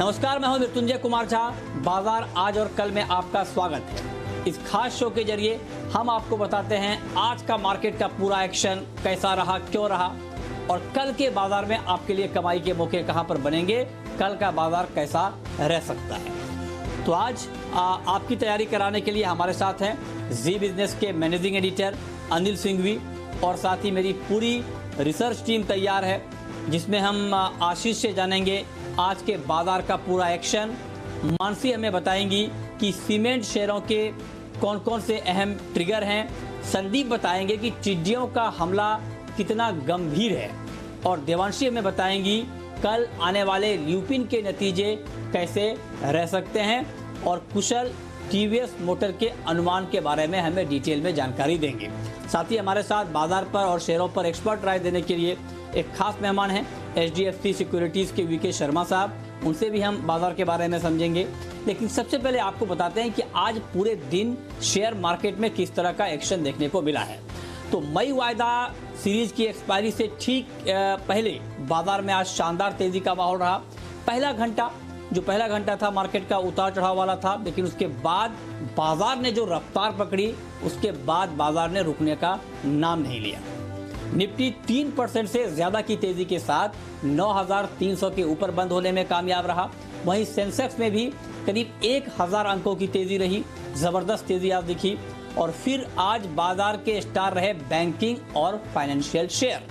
नमस्कार, मैं हूं मृत्युंजय कुमार झा। बाजार आज और कल में आपका स्वागत है। इस खास शो के जरिए हम आपको बताते हैं आज का मार्केट का पूरा एक्शन कैसा रहा, क्यों रहा और कल के बाजार में आपके लिए कमाई के मौके कहां पर बनेंगे, कल का बाजार कैसा रह सकता है। तो आज आपकी तैयारी कराने के लिए हमारे साथ हैं जी बिजनेस के मैनेजिंग एडिटर अनिल सिंघवी और साथ ही मेरी पूरी रिसर्च टीम तैयार है, जिसमें हम आशीष से जानेंगे आज के बाजार का पूरा एक्शन। मानसी हमें बताएंगी कि सीमेंट शेयरों के कौन कौन से अहम ट्रिगर हैं। संदीप बताएंगे कि टिड्डियों का हमला कितना गंभीर है और देवांशी हमें बताएंगी कल आने वाले ल्यूपिन के नतीजे कैसे रह सकते हैं और कुशल टीवीएस मोटर के अनुमान के बारे में हमें डिटेल में जानकारी देंगे। साथ ही हमारे साथ बाजार पर और शेयरों पर एक्सपर्ट राय देने के लिए एक खास मेहमान हैं HDFC सिक्योरिटीज के वीके शर्मा साहब, उनसे भी हम बाजार के बारे में समझेंगे। लेकिन सबसे पहले आपको बताते हैं कि आज पूरे दिन शेयर मार्केट में किस तरह का एक्शन देखने को मिला है। तो मई वायदा सीरीज की एक्सपायरी से ठीक पहले बाजार में आज शानदार तेजी का माहौल रहा। पहला घंटा था मार्केट का उतार चढ़ाव वाला था, लेकिन उसके बाद बाजार ने जो रफ्तार पकड़ी उसके बाद बाजार ने रुकने का नाम नहीं लिया। निफ्टी 3% से ज्यादा की तेजी के साथ 9,300 के ऊपर बंद होने में कामयाब रहा। वहीं सेंसेक्स में भी करीब 1,000 अंकों की तेजी रही, जबरदस्त तेजी आज दिखी। और फिर आज बाजार के स्टार रहे बैंकिंग और फाइनेंशियल शेयर।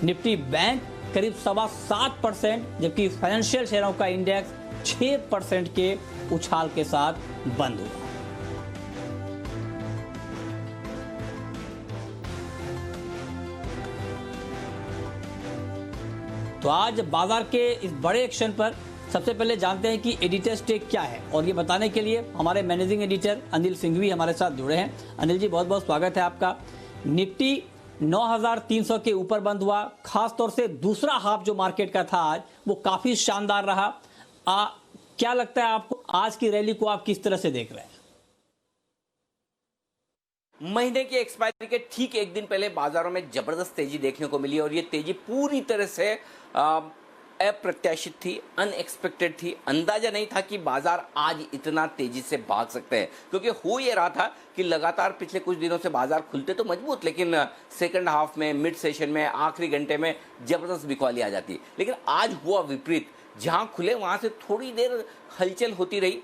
निफ्टी बैंक करीब 7.25%, जबकि फाइनेंशियल शेयरों का इंडेक्स 6% के उछाल के साथ बंद हुआ। तो आज बाजार के इस बड़े एक्शन पर सबसे पहले जानते हैं कि एडिटर्स टेक क्या है, और ये बताने के लिए हमारे मैनेजिंग एडिटर अनिल सिंघवी हमारे साथ जुड़े हैं। अनिल जी, बहुत बहुत स्वागत है आपका। निफ्टी 9,300 के ऊपर बंद हुआ। खास तौर से दूसरा हाफ जो मार्केट का था आज, वो काफी शानदार रहा। क्या लगता है आपको, आज की रैली को आप किस तरह से देख रहे हैं? महीने की एक्सपायरी के ठीक एक दिन पहले बाजारों में जबरदस्त तेजी देखने को मिली और ये तेजी पूरी तरह से अप्रत्याशित थी, अनएक्सपेक्टेड थी। अंदाजा नहीं था कि बाजार आज इतना तेजी से भाग सकते हैं, क्योंकि हो ये रहा था कि लगातार पिछले कुछ दिनों से बाजार खुलते तो मजबूत, लेकिन सेकंड हाफ में, मिड सेशन में, आखिरी घंटे में जबरदस्त बिकवाली आ जाती। लेकिन आज हुआ विपरीत। जहां खुले वहां से थोड़ी देर हलचल होती रही,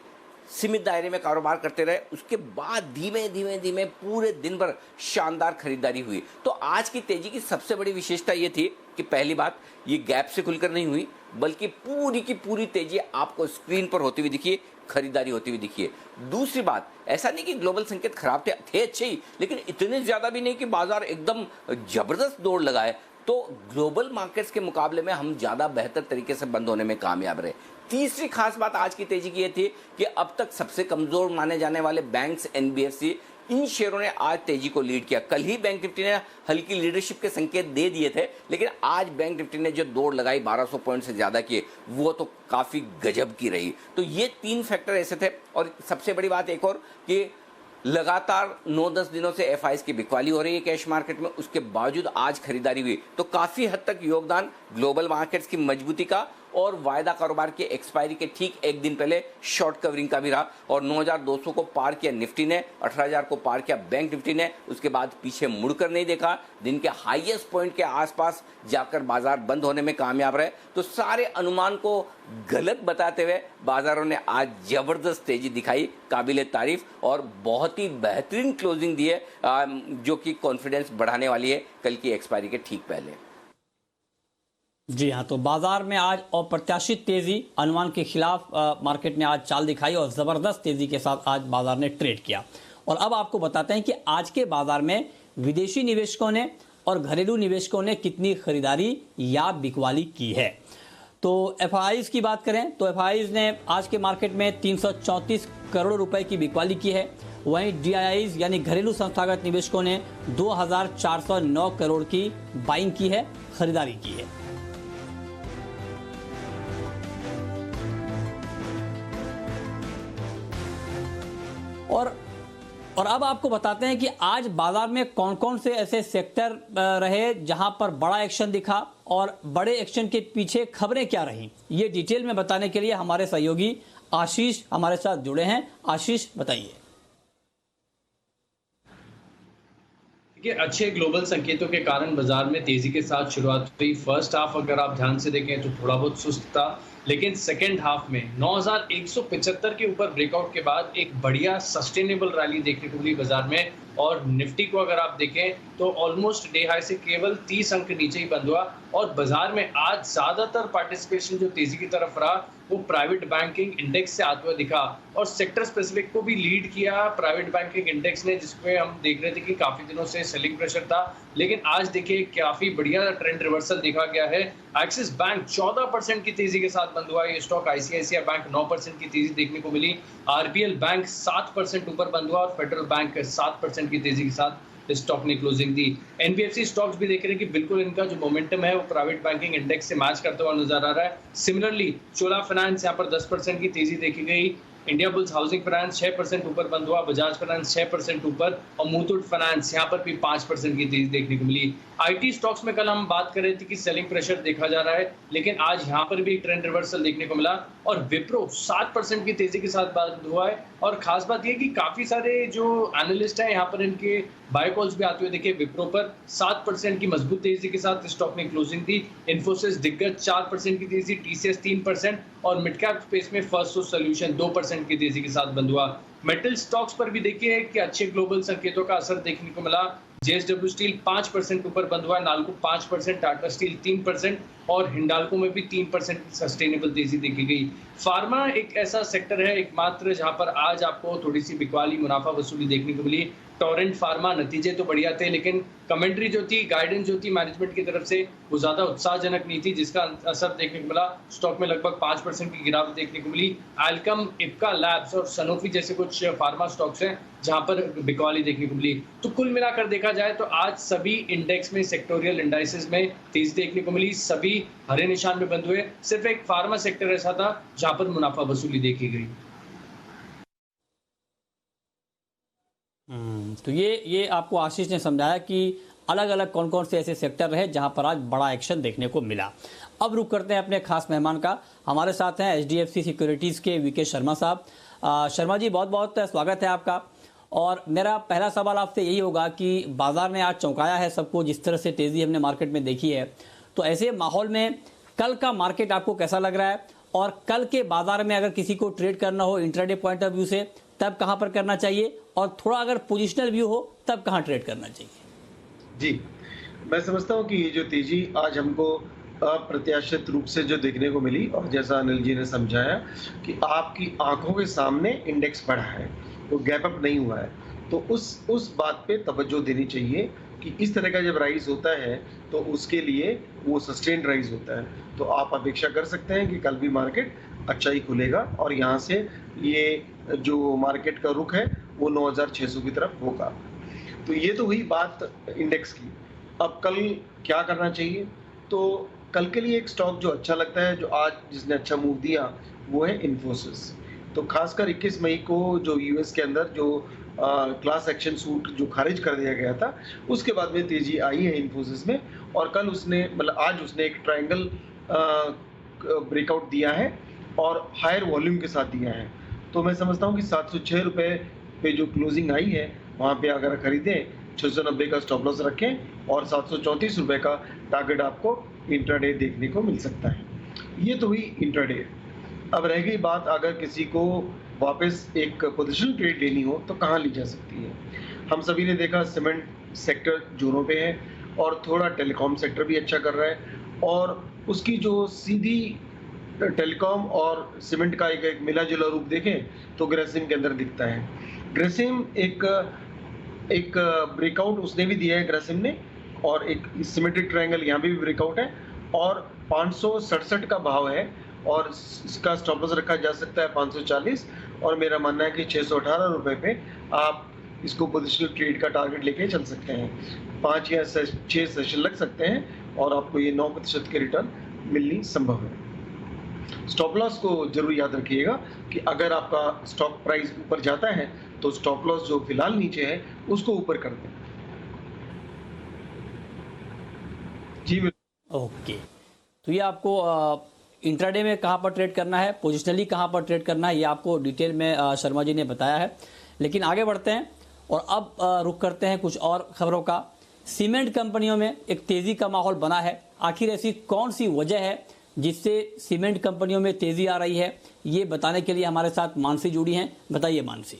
सीमित दायरे में कारोबार करते रहे, उसके बाद धीमे धीमे पूरे दिन भर शानदार खरीदारी हुई। तो आज की तेजी की सबसे बड़ी विशेषता ये थी कि पहली बात, ये गैप से खुलकर नहीं हुई, बल्कि पूरी की पूरी तेजी आपको स्क्रीन पर होती हुई दिखी, खरीदारी होती हुई दिखी। दूसरी बात, ऐसा नहीं कि ग्लोबल संकेत खराब थे अच्छे ही, लेकिन इतने ज्यादा भी नहीं कि बाजार एकदम जबरदस्त दौड़ लगाए। तो ग्लोबल मार्केट्स के मुकाबले में हम ज्यादा बेहतर तरीके से बंद होने में कामयाब रहे। तीसरी खास बात आज की तेजी की ये थी कि अब तक सबसे कमजोर माने जाने वाले बैंक्स, NBFC, इन शेयरों ने आज तेजी को लीड किया। कल ही बैंक निफ्टी ने हल्की लीडरशिप के संकेत दे दिए थे, लेकिन आज बैंक निफ्टी ने जो दौड़ लगाई 1200 पॉइंट से ज्यादा की, वो तो काफी गजब की रही। तो ये तीन फैक्टर ऐसे थे। और सबसे बड़ी बात एक और कि लगातार 9-10 दिनों से FIs की बिकवाली हो रही है कैश मार्केट में, उसके बावजूद आज खरीदारी हुई। तो काफी हद तक योगदान ग्लोबल मार्केट्स की मजबूती का और वायदा कारोबार की एक्सपायरी के ठीक एक दिन पहले शॉर्ट कवरिंग का भी रहा। और 9,200 को पार किया निफ्टी ने, 18,000 को पार किया बैंक निफ्टी ने, उसके बाद पीछे मुड़कर नहीं देखा, दिन के हाईएस्ट पॉइंट के आसपास जाकर बाजार बंद होने में कामयाब रहे। तो सारे अनुमान को गलत बताते हुए बाजारों ने आज जबरदस्त तेजी दिखाई, काबिले तारीफ और बहुत ही बेहतरीन क्लोजिंग दी है, जो कि कॉन्फिडेंस बढ़ाने वाली है कल की एक्सपायरी के ठीक पहले। जी हाँ, तो बाजार में आज अप्रत्याशित तेजी, अनुमान के खिलाफ मार्केट ने आज चाल दिखाई और जबरदस्त तेजी के साथ आज बाजार ने ट्रेड किया। और अब आपको बताते हैं कि आज के बाजार में विदेशी निवेशकों ने और घरेलू निवेशकों ने कितनी खरीदारी या बिकवाली की है। तो FIs की बात करें तो FIs ने आज के मार्केट में 334 करोड़ रुपए की बिकवाली की है। वहीं DIIs यानी घरेलू संस्थागत निवेशकों ने 2,409 करोड़ की बाइंग की है, खरीदारी की है। और और अब आपको बताते हैं कि आज बाजार में कौन कौन से ऐसे सेक्टर रहे जहां पर बड़ा एक्शन दिखा और बड़े एक्शन के पीछे खबरें क्या रही, ये डिटेल में बताने के लिए हमारे सहयोगी आशीष हमारे साथ जुड़े हैं। आशीष, बताइए। देखिए, अच्छे ग्लोबल संकेतों के कारण बाजार में तेजी के साथ शुरुआत हुई। फर्स्ट हाफ अगर आप ध्यान से देखें तो थोड़ा बहुत सुस्त था, लेकिन सेकेंड हाफ में 9175 के ऊपर ब्रेकआउट के बाद एक बढ़िया सस्टेनेबल रैली देखने को मिली बाजार में। और निफ्टी को अगर आप देखें तो ऑलमोस्ट डे हाई से केवल 30 अंक नीचे ही बंद हुआ। और बाजार में आज ज्यादातर पार्टिसिपेशन जो तेजी की तरफ रहा वो प्राइवेट बैंकिंग इंडेक्स से आते हुए दिखा, और सेक्टर स्पेसिफिक को भी लीड किया प्राइवेट बैंकिंग इंडेक्स ने, जिसपे हम देख रहे थे कि काफी दिनों से सेलिंग प्रेशर था। लेकिन आज देखिए काफी बढ़िया ट्रेंड रिवर्सल देखा गया है। एक्सिस बैंक 14% की तेजी के साथ बंद हुआ ये स्टॉक। आईसीआईसीआई बैंक 9% की तेजी देखने को मिली। आरबीएल बैंक 7% ऊपर बंद हुआ और फेडरल बैंक 7% की तेजी के साथ स्टॉक ने क्लोजिंग दी। एनबीएफसी स्टॉक्स भी देख रहे हैं कि बिल्कुल इनका जो मोमेंटम है वो प्राइवेट बैंकिंग इंडेक्स से मैच करता हुआ नजर आ रहा है। सिमिलरली चोला फाइनेंस यहाँ पर 10% की तेजी देखी गई। इंडिया बुल्स हाउसिंग फाइनेंस 6% ऊपर बंद हुआ। बजाज फाइनेंस 6% ऊपर और मुथूट फाइनेंस यहाँ पर भी 5% की तेजी देखने को मिली। आईटी स्टॉक्स में कल हम बात कर रहे थे कि सेलिंग प्रेशर देखा जा रहा है, लेकिन आज यहाँ पर भी ट्रेंड रिवर्सल देखने को मिला और विप्रो 7% की तेजी के साथ बंद हुआ है। और खास बात यह कि काफी सारे जो एनालिस्ट हैं यहाँ पर इनके बाय कॉल्स भी आते हुए देखे। विप्रो पर 7% की मजबूत तेजी के साथ स्टॉक ने क्लोजिंग दी। इन्फोसिस दिग्गज 4% की तेजी, टीसीएस 3% और मिड कैप स्पेस में फर्स्ट सोर्स सॉल्यूशन 2% की तेजी के साथ बंद हुआ। मेटल स्टॉक्स पर भी देखिए कि अच्छे ग्लोबल संकेतों का असर देखने को मिला। जेएसडब्ल्यू स्टील 5% ऊपर बंद हुआ, नाल्को 5%, टाटा स्टील 3% और हिंडाल्को में भी 3% सस्टेनेबल तेजी देखी गई। फार्मा एक ऐसा सेक्टर है एकमात्र जहां पर आज आपको थोड़ी सी बिकवाली मुनाफा वसूली देखने को मिली। टोरेंट फार्मा नतीजे तो बढ़िया थे, लेकिन कमेंट्री जो थी, गाइडेंस जो थी मैनेजमेंट की तरफ से वो ज्यादा उत्साहजनक नहीं थी, जिसका असर देखने को मिला। स्टॉक में लगभग 5% की गिरावट देखने को मिली। एल्कम, इप्का लैब्स और सनोफी जैसे कुछ फार्मा स्टॉक्स हैं जहां पर बिकवाली देखने को मिली। तो कुल मिलाकर देखा जाए तो आज सभी इंडेक्स में, सेक्टोरियल इंडाइसेस में तेजी देखने को मिली। सभी हरे निशान में बंद हुए। सिर्फ एक फार्मा सेक्टर ऐसा था जहां पर मुनाफा वसूली देखी गई। तो ये आपको आशीष ने समझाया कि अलग अलग कौन कौन से ऐसे सेक्टर रहे जहां पर आज बड़ा एक्शन देखने को मिला। अब रुक करते हैं अपने खास मेहमान का। हमारे साथ हैं एचडीएफसी सिक्योरिटीज़ के वीके शर्मा साहब। शर्मा जी, बहुत बहुत स्वागत है आपका। और मेरा पहला सवाल आपसे यही होगा कि बाजार ने आज चौंकाया है सबको, जिस तरह से तेज़ी हमने मार्केट में देखी है, तो ऐसे माहौल में कल का मार्केट आपको कैसा लग रहा है? और कल के बाजार में अगर किसी को ट्रेड करना हो इंट्राडे पॉइंट ऑफ व्यू से, तब कहां पर करना चाहिए? और थोड़ा अगर पोजिशनल व्यू हो तब कहां ट्रेड करना चाहिए? जी, मैं समझता हूं कि ये जो तेजी आज हमको अप्रत्याशित रूप से जो देखने को मिली, और जैसा अनिल जी ने समझाया कि आपकी आंखों के सामने इंडेक्स बढ़ा है, वो गैप अप नहीं हुआ है, तो उस बात पे तवज्जो देनी चाहिए कि इस तरह का जब राइज होता है तो उसके लिए वो सस्टेन्ड राइज होता है। तो आप अपेक्षा कर सकते हैं कि कल भी मार्केट अच्छा ही खुलेगा और यहाँ से ये जो मार्केट का रुख है वो 9600 की तरफ होगा। तो ये तो हुई बात इंडेक्स की। अब कल क्या करना चाहिए? तो कल के लिए एक स्टॉक जो अच्छा लगता है, जो आज जिसने अच्छा मूव दिया, वो है इन्फोसिस। तो खासकर 21 मई को जो यूएस के अंदर जो क्लास एक्शन सूट जो खारिज कर दिया गया था, उसके बाद में तेजी आई है इन्फोसिस में। और कल उसने आज उसने एक ट्रायंगल ब्रेकआउट दिया है और हायर वॉल्यूम के साथ दिया है। तो मैं समझता हूँ कि 706 रुपये पे जो क्लोजिंग आई है वहाँ पे अगर खरीदें, 690 का स्टॉप लॉस रखें और 734 रुपये का टारगेट आपको इंट्राडे देखने को मिल सकता है। ये तो हुई इंट्राडे। अब रह गई बात, अगर किसी को वापस एक पोजीशन ट्रेड लेनी हो तो कहाँ ली जा सकती है? हम सभी ने देखा सीमेंट सेक्टर जोरों पे है और थोड़ा टेलीकॉम सेक्टर भी अच्छा कर रहा है, और उसकी जो सीधी टेलीकॉम और सीमेंट का एक मिला जुला रूप देखें तो ग्रेसिम के अंदर दिखता है। ग्रेसिम एक ब्रेकआउट उसने भी दिया है ग्रेसिम ने, और एक सिमेट्रिक ट्रायंगल यहाँ भी ब्रेकआउट है और 567 का भाव है और इसका स्टॉप लॉस रखा जा सकता है 540। और मेरा मानना है कि 618 रुपये पे आप इसको पोजिशनल ट्रेड का टारगेट लेके चल सकते हैं। 5 या 6 सेशन लग सकते हैं और आपको ये 9% के रिटर्न मिलनी संभव है। स्टॉप लॉस को जरूर याद रखिएगा कि अगर आपका स्टॉक प्राइस ऊपर जाता है तो स्टॉप लॉस जो फिलहाल नीचे है उसको ऊपर कर दें। जी ओके, तो ये आपको इंट्राडे में कहाँ पर ट्रेड करना है, पोजिशनली कहाँ पर ट्रेड करना है, ये आपको डिटेल में शर्मा जी ने बताया है। लेकिन आगे बढ़ते हैं और अब रुख करते हैं कुछ और खबरों का। सीमेंट कंपनियों में एक तेजी का माहौल बना है। आखिर ऐसी कौन सी वजह है जिससे सीमेंट कंपनियों में तेजी आ रही है, ये बताने के लिए हमारे साथ मानसी जुड़ी हैं। बताइए मानसी।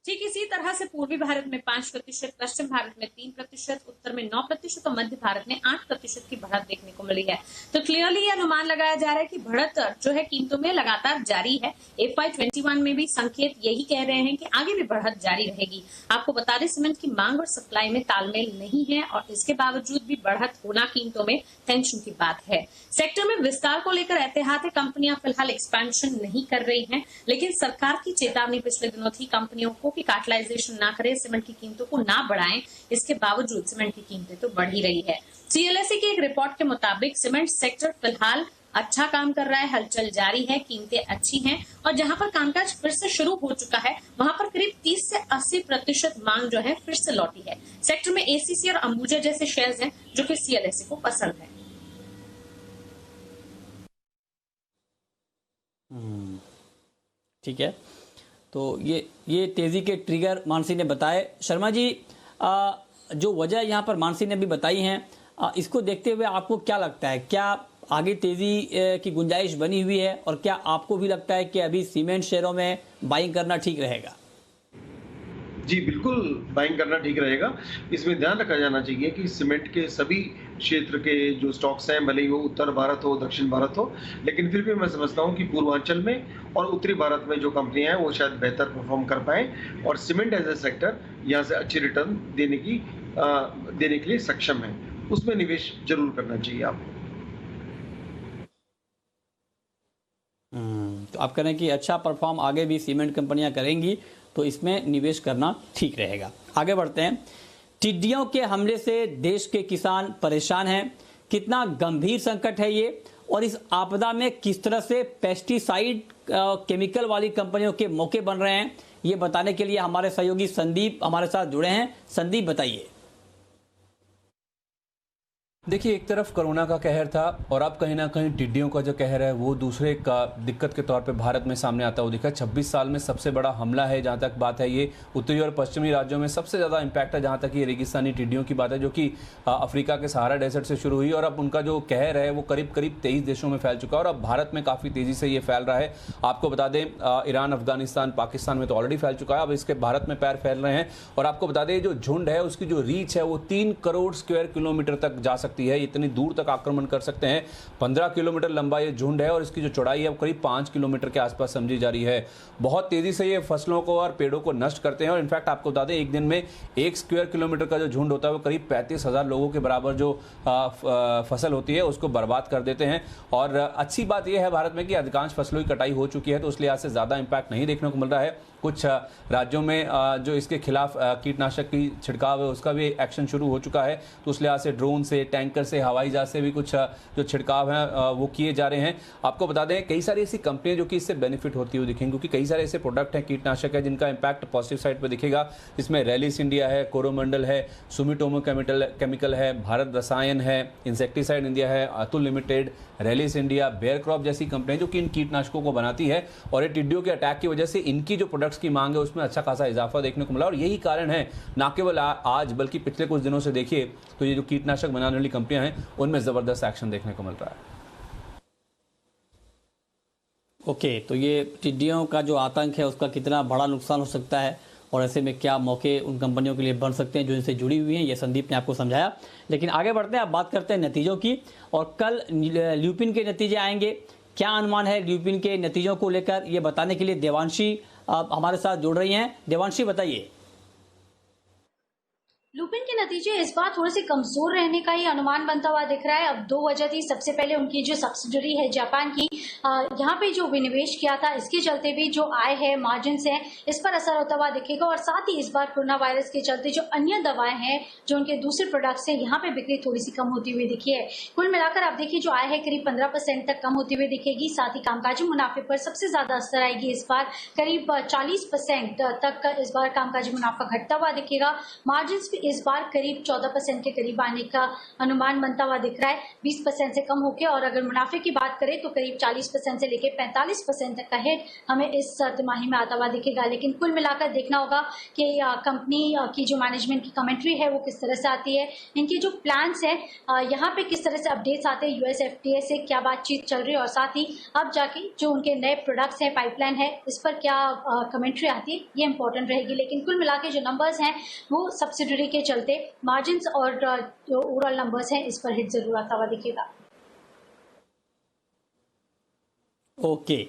ठीक इसी तरह से पूर्वी भारत में 5%, पश्चिम भारत में 3%, उत्तर में 9% और मध्य भारत में 8% की बढ़त देखने को मिली है। तो क्लियरली ये अनुमान लगाया जा रहा है कि बढ़त जो है कीमतों में लगातार जारी है। FY21 में भी संकेत यही कह रहे हैं कि आगे भी बढ़त जारी रहेगी। आपको बता दें सीमेंट की मांग और सप्लाई में तालमेल नहीं है और इसके बावजूद भी बढ़त होना कीमतों में टेंशन की बात है। सेक्टर में विस्तार को लेकर एहतियाती कंपनियां फिलहाल एक्सपेंशन नहीं कर रही हैं, लेकिन सरकार की चेतावनी पिछले दिनों थी कंपनियों को कि कार्टलाइजेशन ना करें, सीमेंट की कीमतों को ना बढ़ाएं। इसके बावजूद सीमेंट की कीमतें तो बढ़ ही रही है। CLSA की एक रिपोर्ट के मुताबिक सीमेंट सेक्टर फिलहाल अच्छा काम कर रहा है, हलचल जारी है, कीमतें अच्छी हैं और जहां पर कामकाज फिर से शुरू हो चुका है वहां पर करीब 30 से 80% मांग जो है फिर से लौटी है। सेक्टर में ACC और अंबुजा जैसे शेयर्स हैं जो कि CLSA को पसंद है। ठीक है, तो ये तेजी के ट्रिगर मानसी ने बताए। शर्मा जी, जो वजह यहाँ पर मानसी ने भी बताई हैं, इसको देखते हुए आपको क्या लगता है, क्या आगे तेजी की गुंजाइश बनी हुई है और क्या आपको भी लगता है कि अभी सीमेंट शेयरों में बाइंग करना ठीक रहेगा? जी बिल्कुल, बाइंग करना ठीक रहेगा। इसमें ध्यान रखा जाना चाहिए कि सीमेंट के सभी क्षेत्र के जो स्टॉक्स हैं, भले ही वो उत्तर भारत हो, दक्षिण भारत हो, लेकिन फिर भी मैं समझता हूँ कि पूर्वांचल में और उत्तरी भारत में जो कंपनियां हैं वो शायद बेहतर परफॉर्म कर पाएं और सीमेंट एज ए सेक्टर यहाँ से अच्छी रिटर्न देने के लिए सक्षम है। उसमें निवेश जरूर करना चाहिए आपको। तो आप कह रहे हैं कि अच्छा परफॉर्म आगे भी सीमेंट कंपनियां करेंगी, तो इसमें निवेश करना ठीक रहेगा। आगे बढ़ते हैं। टिड्डियों के हमले से देश के किसान परेशान हैं। कितना गंभीर संकट है ये और इस आपदा में किस तरह से पेस्टिसाइड केमिकल वाली कंपनियों के मौके बन रहे हैं, ये बताने के लिए हमारे सहयोगी संदीप हमारे साथ जुड़े हैं। संदीप, बताइए। देखिए, एक तरफ कोरोना का कहर था और अब कहीं ना कहीं टिड्डियों का जो कहर है वो दूसरे का दिक्कत के तौर पे भारत में सामने आता हुआ दिखा। 26 साल में सबसे बड़ा हमला है जहाँ तक बात है। ये उत्तरी और पश्चिमी राज्यों में सबसे ज़्यादा इम्पैक्ट है जहाँ तक ये रेगिस्तानी टिड्डियों की बात है, जो कि अफ्रीका के सहारा डेजर्ट से शुरू हुई और अब उनका जो कहर है वो करीब 23 देशों में फैल चुका है और अब भारत में काफ़ी तेज़ी से ये फैल रहा है। आपको बता दें, ईरान, अफगानिस्तान, पाकिस्तान में तो ऑलरेडी फैल चुका है, अब इसके भारत में पैर फैल रहे हैं। और आपको बता दें, जो झुंड है उसकी जो रीच है वो 3 करोड़ स्क्वायर किलोमीटर तक जा सकती है। इतनी दूर तक आक्रमण कर सकते हैं। 15 किलोमीटर लंबा ये झुंड है और इसकी जो चौड़ाई है वो करीब 5 किलोमीटर के आसपास समझी जा रही है। बहुत तेजी से ये फसलों को और पेड़ों को नष्ट करते हैं और इनफैक्ट आपको बता दें, एक दिन में 1 स्क्वायर किलोमीटर का जो झुंड होता है वो करीब 35,000 लोगों के बराबर जो फसल होती है उसको बर्बाद कर देते हैं। और अच्छी बात यह है भारत में कि अधिकांश फसलों की कटाई हो चुकी है, तो इसलिए आज से ज़्यादा इम्पैक्ट नहीं देखने को मिल रहा है। कुछ राज्यों में जो इसके खिलाफ कीटनाशक की छिड़काव है उसका भी एक्शन शुरू हो चुका है, तो उस लिहाज से ड्रोन से, टैंकर से, हवाई जहाज से भी कुछ जो छिड़काव है वो किए जा रहे हैं। आपको बता दें, कई सारी ऐसी कंपनियां जो कि इससे बेनिफिट होती हुई दिखेंगी, क्योंकि कई सारे ऐसे प्रोडक्ट हैं, कीटनाशक है जिनका इम्पैक्ट पॉजिटिव साइड पर दिखेगा। इसमें रैलिस इंडिया है, कोरोमंडल है, सुमिटोमो केमिकल है, भारत रसायन है, इंसेक्टिसाइड इंडिया है, Atul limited, Rallis India, Bayer crop जैसी कंपनियां जो कि इन कीटनाशकों को बनाती है। और ये टिड्डियों के अटैक की वजह से इनकी जो प्रोडक्ट्स की मांग है उसमें अच्छा खासा इजाफा देखने को मिला और यही कारण है, ना केवल आज बल्कि पिछले कुछ दिनों से देखिए तो ये जो कीटनाशक बनाने वाली कंपनियां हैं उनमें जबरदस्त एक्शन देखने को मिल रहा है। ओके, तो ये टिड्डियों का जो आतंक है उसका कितना बड़ा नुकसान हो सकता है और ऐसे में क्या मौके उन कंपनियों के लिए बन सकते हैं जो इनसे जुड़ी हुई हैं, ये संदीप ने आपको समझाया। लेकिन आगे बढ़ते हैं, अब बात करते हैं नतीजों की। और कल ल्यूपिन के नतीजे आएंगे, क्या अनुमान है ल्यूपिन के नतीजों को लेकर, ये बताने के लिए देवांशी हमारे साथ जुड़ रही हैं। देवांशी, बताइए। लुपिन के नतीजे इस बार थोड़े से कमजोर रहने का ही अनुमान बनता हुआ दिख रहा है। अब दो वजह थी। सबसे पहले उनकी जो सब्सिडरी है जापान की, यहाँ पे जो विनिवेश किया था इसके चलते भी जो आय है, मार्जिन है, इस पर असर होता हुआ दिखेगा। और साथ ही इस बार कोरोना वायरस के चलते जो अन्य दवाएं हैं, जो उनके दूसरे प्रोडक्ट्स हैं, यहाँ पे बिक्री थोड़ी सी कम होती हुई दिखी है। कुल मिलाकर आप देखिए जो आय है करीब 15% तक कम होती हुई दिखेगी। साथ ही कामकाजी मुनाफे पर सबसे ज्यादा असर आएगी। इस बार करीब 40% तक इस बार कामकाजी मुनाफा घटता हुआ दिखेगा। मार्जिन भी इस बार करीब 14% के करीब आने का अनुमान बनता हुआ दिख रहा है, 20% से कम होकर। और अगर मुनाफे की बात करें तो करीब 40% से लेकर 45% तक का हिट हमें इस तिमाही में आता हुआ दिखेगा। लेकिन कुल मिलाकर देखना होगा कि कंपनी की जो मैनेजमेंट की कमेंट्री है वो किस तरह से आती है, इनके जो प्लान्स है यहाँ पे किस तरह से अपडेट्स आते हैं, यूएस एफटीए से क्या बातचीत चल रही है, और साथ ही अब जाके जो उनके नए प्रोडक्ट्स हैं, पाइपलाइन है, इस पर क्या कमेंट्री आती है, ये इंपॉर्टेंट रहेगी। लेकिन कुल मिलाकर जो नंबर्स हैं वो सब्सिडरी के चलते मार्जिन और जो ओवरऑल नंबर्स हैं इस पर हिट जरूर आता हुआ दिखेगा। ओके,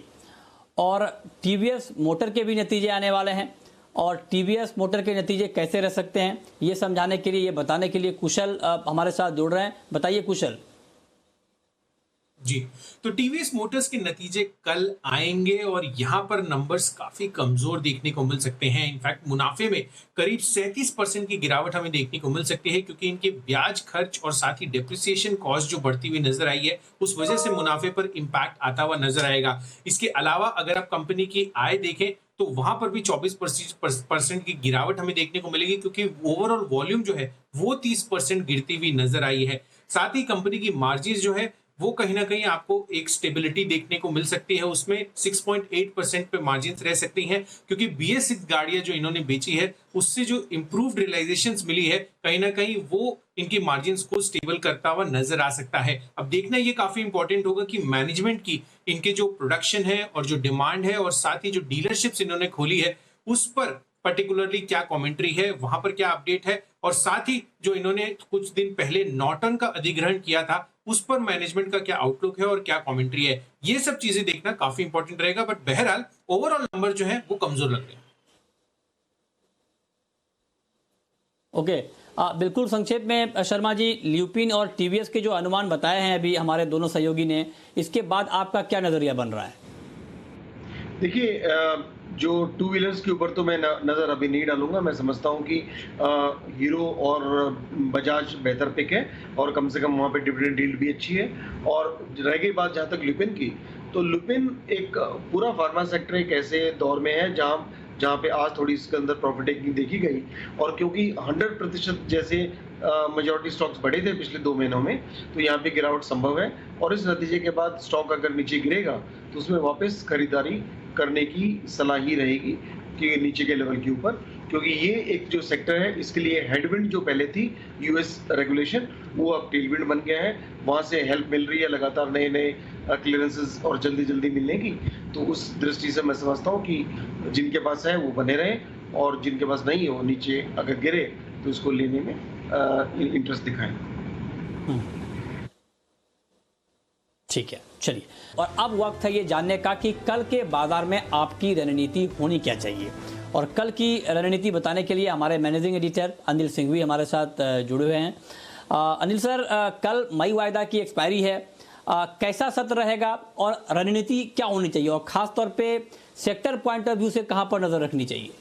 और टीवीएस मोटर के भी नतीजे आने वाले हैं, और टीवीएस मोटर के नतीजे कैसे रह सकते हैं ये समझाने के लिए, ये बताने के लिए कुशल हमारे साथ जुड़ रहे हैं। बताइए कुशल। जी, तो टीवीएस मोटर्स के नतीजे कल आएंगे और यहाँ पर नंबर्स काफी कमजोर देखने को मिल सकते हैं। इनफैक्ट मुनाफे में करीब 37% की गिरावट हमें देखने को मिल सकती है, क्योंकि इनके ब्याज खर्च और साथ ही डेप्रिसिएशन कॉस्ट जो बढ़ती हुई नजर आई है, उस वजह से मुनाफे पर इंपैक्ट आता हुआ नजर आएगा। इसके अलावा अगर आप कंपनी की आय देखें तो वहां पर भी 24% की गिरावट हमें देखने को मिलेगी, क्योंकि ओवरऑल वॉल्यूम जो है वो 30% गिरती हुई नजर आई है। साथ ही कंपनी की मार्जिन जो है वो कहीं ना कहीं आपको एक स्टेबिलिटी देखने को मिल सकती है, उसमें 6.8% पे मार्जिन रह सकती हैं, क्योंकि BS6 गाड़ियां जो इन्होंने बेची है उससे जो इंप्रूव्ड रियलाइजेशंस मिली है, कहीं ना कहीं वो इनकी मार्जिन को स्टेबल करता हुआ नजर आ सकता है। अब देखना ये काफी इंपॉर्टेंट होगा कि मैनेजमेंट की इनके जो प्रोडक्शन है और जो डिमांड है और साथ ही जो डीलरशिप्स इन्होंने खोली है उस पर पर्टिकुलरली क्या कमेंट्री है, वहां पर क्या अपडेट है, और साथ ही जो इन्होंने कुछ दिन पहले नॉर्टन का अधिग्रहण किया था उस पर मैनेजमेंट का क्या आउटलुक है और क्या कमेंट्री है, ये सब चीजें देखना काफी इंपॉर्टेंट रहेगा। बट बहरहाल ओवरऑल नंबर जो है वो कमजोर लग रहे हैं। ओके, बिल्कुल संक्षेप में शर्मा जी, ल्यूपिन और टीवीएस के जो अनुमान बताए हैं अभी हमारे दोनों सहयोगी ने, इसके बाद आपका क्या नजरिया बन रहा है? देखिए, जो टू व्हीलर्स के ऊपर तो मैं नज़र अभी नहीं डालूंगा। मैं समझता हूँ कि हीरो और बजाज बेहतर पिक है, और कम से कम वहाँ पे डिविडेंड डील भी अच्छी है। और रह गई बात जहाँ तक लुपिन की, तो लुपिन एक पूरा फार्मा सेक्टर एक ऐसे दौर में है जहाँ पे आज थोड़ी इसके अंदर प्रॉफिट टेकिंग देखी गई, और क्योंकि 100% जैसे मेजॉरिटी स्टॉक्स बढ़े थे पिछले 2 महीनों में, तो यहाँ पे गिरावट संभव है। और इस नतीजे के बाद स्टॉक अगर नीचे गिरेगा तो उसमें वापस खरीदारी करने की सलाह ही रहेगी कि नीचे के लेवल के ऊपर, क्योंकि ये एक जो सेक्टर है इसके लिए हेडविंड जो पहले थी यूएस रेगुलेशन, वो अब टेलविंड बन गया है। वहाँ से हेल्प मिल रही है लगातार नए क्लियरेंसेस और जल्दी मिलने की। तो उस दृष्टि से मैं समझता हूँ कि जिनके पास है वो बने रहे, और जिनके पास नहीं है वो नीचे अगर गिरे तो उसको लेने में इंटरेस्ट दिखाएं। ठीक है, चलिए, और अब वक्त है ये जानने का कि कल के बाजार में आपकी रणनीति होनी क्या चाहिए। और कल की रणनीति बताने के लिए हमारे मैनेजिंग एडिटर अनिल सिंघवी हमारे साथ जुड़े हुए हैं। अनिल सर, कल मई वायदा की एक्सपायरी है, कैसा सत्र रहेगा और रणनीति क्या होनी चाहिए, और खास तौर पे सेक्टर पॉइंट ऑफ व्यू से कहां पर नजर रखनी चाहिए?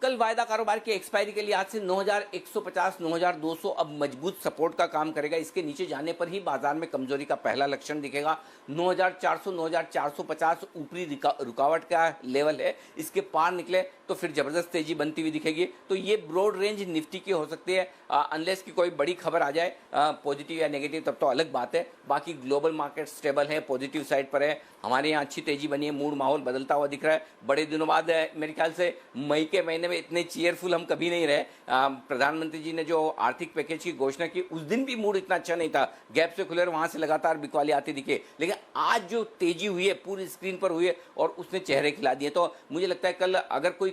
कल वायदा कारोबार की एक्सपायरी के लिए आज से 9150 9200 अब मजबूत सपोर्ट का काम करेगा। इसके नीचे जाने पर ही बाजार में कमजोरी का पहला लक्षण दिखेगा। 9400 9450 ऊपरी रुकावट का लेवल है, इसके पार निकले तो फिर जबरदस्त तेजी बनती हुई दिखेगी। तो ये ब्रॉड रेंज निफ्टी की हो सकती है, अनलेस की कोई बड़ी खबर आ जाए पॉजिटिव या नेगेटिव, तब तो अलग बात है। बाकी ग्लोबल मार्केट स्टेबल है, पॉजिटिव साइड पर है, हमारे यहाँ अच्छी तेजी बनी है, मूड माहौल बदलता हुआ दिख रहा है। बड़े दिनों बाद मेरे ख्याल से मई के महीने में इतने चीयरफुल हम कभी नहीं रहे। प्रधानमंत्री जी ने जो आर्थिक पैकेज की घोषणा की उस दिन भी मूड इतना अच्छा नहीं था, गैप से खुले, वहां से लगातार बिकवाली आती दिखे। लेकिन आज जो तेजी हुई है पूरी स्क्रीन पर हुई है और उसने चेहरे खिला दिए। तो मुझे लगता है कल अगर कोई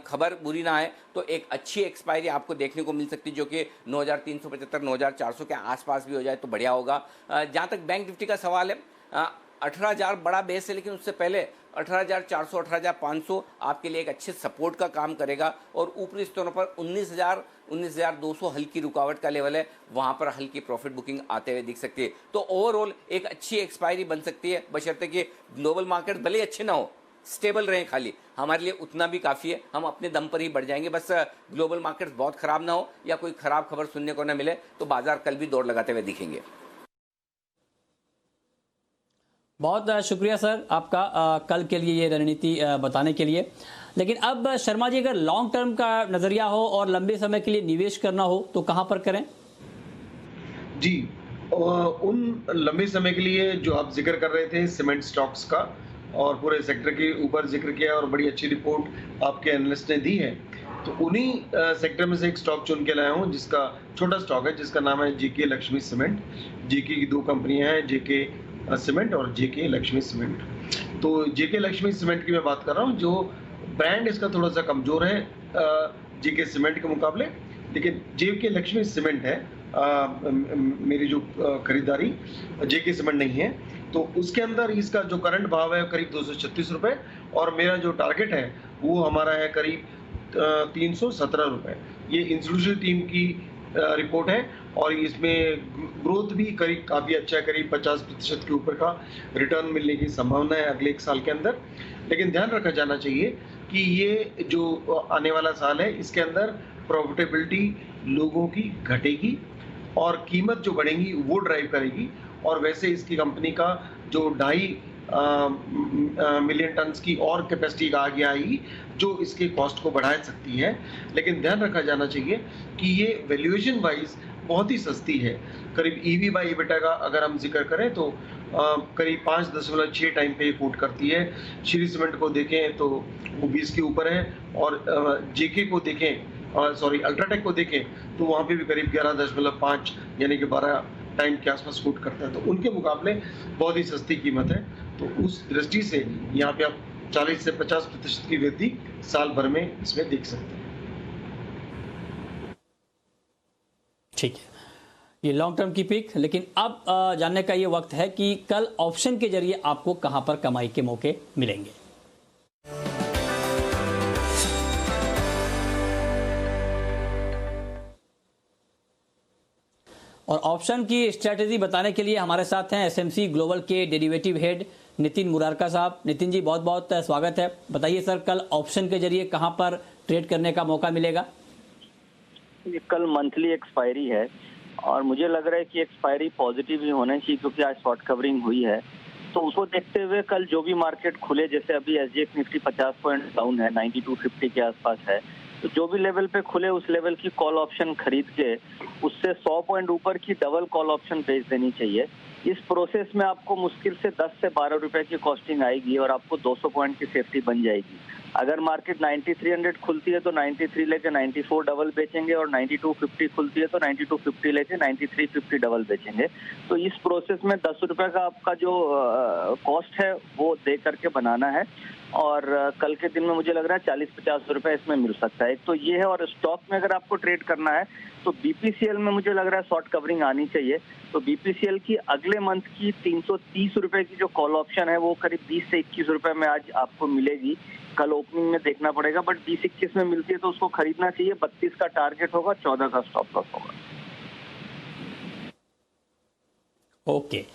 खबर बुरी ना है तो एक अच्छी एक्सपायरी आपको देखने को मिल सकती है, जो कि 9375 9400 के आसपास भी हो जाए तो बढ़िया होगा। जहां तक बैंक निफ्टी का सवाल है, 18,000 बड़ा बेस है, लेकिन उससे पहले 18,400 18,500 आपके लिए एक अच्छे सपोर्ट का काम करेगा और ऊपरी स्तरों पर 19,200 हल्की रुकावट का लेवल है, वहां पर हल्की प्रॉफिट बुकिंग आते हुए दिख सकती है। तो ओवरऑल एक अच्छी एक्सपायरी बन सकती है, बशर्ते कि ग्लोबल मार्केट भले अच्छे ना हो, स्टेबल रहे, खाली हमारे लिए उतना भी काफ़ी है, हम अपने दम पर ही बढ़ जाएंगे। बस ग्लोबल मार्केट बहुत ख़राब ना हो या कोई ख़राब खबर सुनने को ना मिले, तो बाजार कल भी दौड़ लगाते हुए दिखेंगे। बहुत शुक्रिया सर आपका कल के लिए ये रणनीति बताने के लिए। लेकिन अब शर्मा जी, अगर लॉन्ग टर्म का नज़रिया हो और लंबे समय के लिए निवेश करना हो तो कहाँ पर करें? जी, उन लंबे समय के लिए जो आप जिक्र कर रहे थे सीमेंट स्टॉक्स का, और पूरे सेक्टर के ऊपर जिक्र किया और बड़ी अच्छी रिपोर्ट आपके एनालिस्ट ने दी है, तो उन्हीं सेक्टर में से एक स्टॉक चुन के लाया हूँ जिसका छोटा स्टॉक है, जिसका नाम है जेके लक्ष्मी सीमेंट। जेके की 2 कंपनियां हैं, जेके सीमेंट और जेके लक्ष्मी सीमेंट। तो जेके लक्ष्मी सीमेंट की मैं बात कर रहा हूँ, जो ब्रांड इसका थोड़ा सा कमजोर है जेके सीमेंट के मुकाबले, लेकिन जेके लक्ष्मी सीमेंट है मेरी जो खरीदारी जेके सीमेंट नहीं है, तो उसके अंदर इसका जो करंट भाव है करीब 236 रुपए, और मेरा जो टारगेट है वो हमारा है करीब 317 रुपए। ये इंस्टीट्यूशनल टीम की रिपोर्ट है और इसमें ग्रोथ भी करीब काफ़ी अच्छा है, करीब 50% के ऊपर का रिटर्न मिलने की संभावना है अगले 1 साल के अंदर। लेकिन ध्यान रखा जाना चाहिए कि ये जो आने वाला साल है इसके अंदर प्रॉफिटेबिलिटी लोगों की घटेगी और कीमत जो बढ़ेगी वो ड्राइव करेगी, और वैसे इसकी कंपनी का जो 2.5 मिलियन टन्स की और कैपेसिटी आगे आएगी जो इसके कॉस्ट को बढ़ा सकती है। लेकिन ध्यान रखा जाना चाहिए कि ये वैल्यूएशन वाइज बहुत ही सस्ती है। करीब EV बाई EBITDA का अगर हम जिक्र करें तो करीब 5.6 टाइम पे कोट करती है। श्री सीमेंट को देखें तो वो 20 के ऊपर है, और जेके को देखें अल्ट्राटेक को देखें तो वहाँ पे भी करीब 11.5 यानी कि 12 टाइम के आसपास कोट करता है, तो उनके मुकाबले बहुत ही सस्ती कीमत है। तो उस दृष्टि से यहाँ पे आप 40 से 50% की वृद्धि साल भर में इसमें देख सकते हैं। ठीक है, ये लॉन्ग टर्म की पिक। लेकिन अब जानने का ये वक्त है कि कल ऑप्शन के जरिए आपको कहां पर कमाई के मौके मिलेंगे। और ऑप्शन की स्ट्रेटेजी बताने के लिए हमारे साथ हैं एसएमसी ग्लोबल के डेरिवेटिव हेड नितिन मुरारका साहब। नितिन जी, बहुत बहुत स्वागत है। बताइए सर, कल ऑप्शन के जरिए कहां पर ट्रेड करने का मौका मिलेगा? ये कल मंथली एक्सपायरी है और मुझे लग रहा है कि एक्सपायरी पॉजिटिव ही होना चाहिए, क्योंकि आज शॉर्ट कवरिंग हुई है। तो उसको देखते हुए कल जो भी मार्केट खुले, जैसे अभी SGX निफ्टी 50 पॉइंट डाउन है, 9250 के आसपास है, तो जो भी लेवल पे खुले उस लेवल की कॉल ऑप्शन खरीद के उससे 100 पॉइंट ऊपर की डबल कॉल ऑप्शन बेच देनी चाहिए। इस प्रोसेस में आपको मुश्किल से 10 से 12 रुपए की कॉस्टिंग आएगी और आपको 200 पॉइंट की सेफ्टी बन जाएगी। अगर मार्केट 9300 खुलती है तो 93 लेके 94 डबल बेचेंगे, और 9250 खुलती है तो 9250 लेके 9350 डबल बेचेंगे। तो इस प्रोसेस में 10 रुपए का आपका जो कॉस्ट है वो दे करके बनाना है, और कल के दिन में मुझे लग रहा है 40-50 रुपए इसमें मिल सकता है। तो ये है। और स्टॉक में अगर आपको ट्रेड करना है तो BPCL में मुझे लग रहा है शॉर्ट कवरिंग आनी चाहिए। तो BPCL की अगले मंथ की 330 रुपए की जो कॉल ऑप्शन है वो करीब 20 से 21 रुपए में आज आपको मिलेगी। कल ओपनिंग में देखना पड़ेगा, बट 20-21 में मिलती है तो उसको खरीदना चाहिए। 32 का टारगेट होगा, 14 का स्टॉप लॉस होगा। ओके,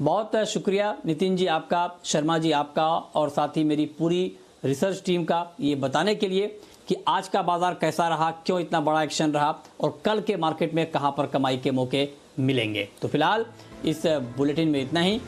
बहुत शुक्रिया नितिन जी आपका, शर्मा जी आपका, और साथ ही मेरी पूरी रिसर्च टीम का ये बताने के लिए कि आज का बाजार कैसा रहा, क्यों इतना बड़ा एक्शन रहा और कल के मार्केट में कहां पर कमाई के मौके मिलेंगे। तो फिलहाल इस बुलेटिन में इतना ही।